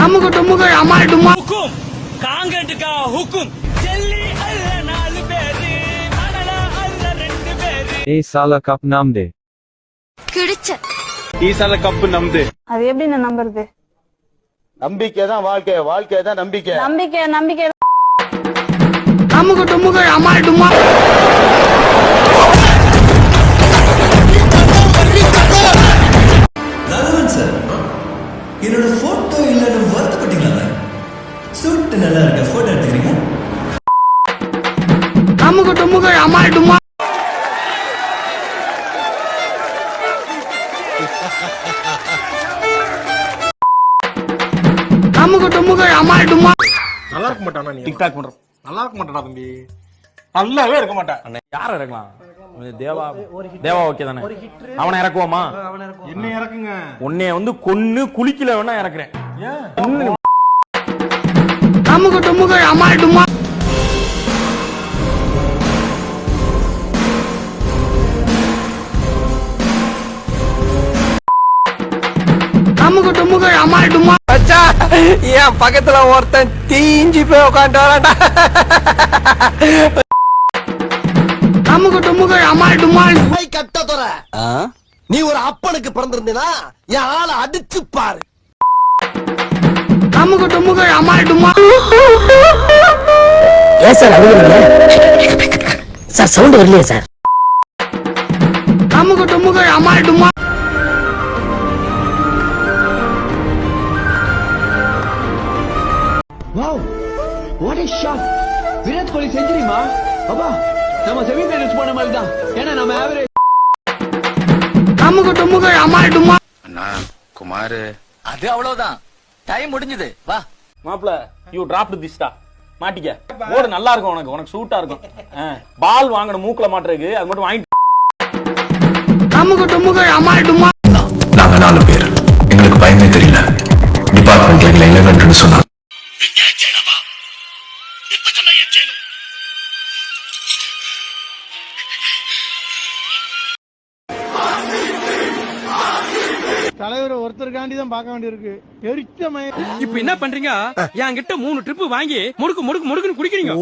அமுகு டுமுகு அமால் டுமா हुकुम कांगट का हुकुम जल्दी अल्लाह नाल பேரு அனலா அல்ல ரெண்டு பேரு ए साला कप नाम दे கிழிச்ச ಈ ಸಲ ಕಪ್ಪು ನಮ್ದೆ. அது எப்படி நான் நம்புறது? நம்பிக்கை தான் வாழ்க்கை, வாழ்க்கை தான் நம்பிக்கை. நம்பிக்கை அமுகு டுமுகு அமால் டுமா ராகவன் சார், என்னோட போட்டோ இல்லைன்னு வருத்தப்பட்டீங்களா? சூட்டு நல்லா இருக்க, போட்டோ எடுத்துக்கிறீங்க? அமுகு டுமுகு அமால் டுமா அமுகு டுமுகு அமால் டுமா நல்லா இருக்க மாட்டானா நீ? டிக்டாக் பண்ற நல்லா இருக்க மாட்டானா தம்பி? நல்லாவே இருக்க மாட்டான். யார இறக்கலாம்? தேவா தேவா ஓகே தானே? அவனை இறக்குவோமா? என்ன இறக்குங்க? உன்னைய வந்து கொன்னு குளிக்கல வேணா இறக்குறேன். அமுகு டுமுகு அமால் டுமா அமுகு டுமுகு அமால் டுமா என் பக்கத்துல ஒருத்தன் தீஞ்சி போய் உட்காந்து வரான்டா. அமுகு டுமுகு அமால் டுமா கட்டதொர நீ ஒரு அப்பனுக்கு பிறந்திருந்தீனா என் ஆளை அடிச்சு பாரு. அமுகு டுமுகு அமால் டுமா ஏன் சார் அழுகுறீங்க? சார் சவுண்ட் வரலையே சார். அமுகு டுமுகு அமால் டுமா wow what a shot. Virat Kohli செஞ்சுரிமா? அப்பா நம்ம செமிஃபைனல்ஸ் போன மாதிரி தான். ஏன்னா நம்ம ஆவரேஜ். அமுகு டுமுகு அமால் டுமா அண்ணா குமார் அது அவ்வளவுதான். டைம் முடிஞ்சது. வா மாப்ள யூ டிராப்ட் திஸ்டா. மாட்டிக்க. போடு நல்லா இருக்கும் உனக்கு. உனக்கு சூட்டா இருக்கும். பால் வாங்கணும் மூக்குல மாட்டறதுக்கு. அது மட்டும் வாங்கி. அமுகு டுமுகு அமால் டுமா நாங்க 4 பேர். எங்களுக்கு பயமே தெரியல. டிபார்ட்மெண்ட்ல எங்களை 11ன்னு சொன்னாங்க. தலைவர் ஒருத்தருக்காண்டி தான் பார்க்க வேண்டியிருக்கு. எரிச்சமே. இப்ப என்ன பண்றீங்க? என்கிட்ட 3 ட்ரிப் வாங்கி முடுக்கு முடுக்கு முடுக்குன்னு குடிக்கிறீங்க.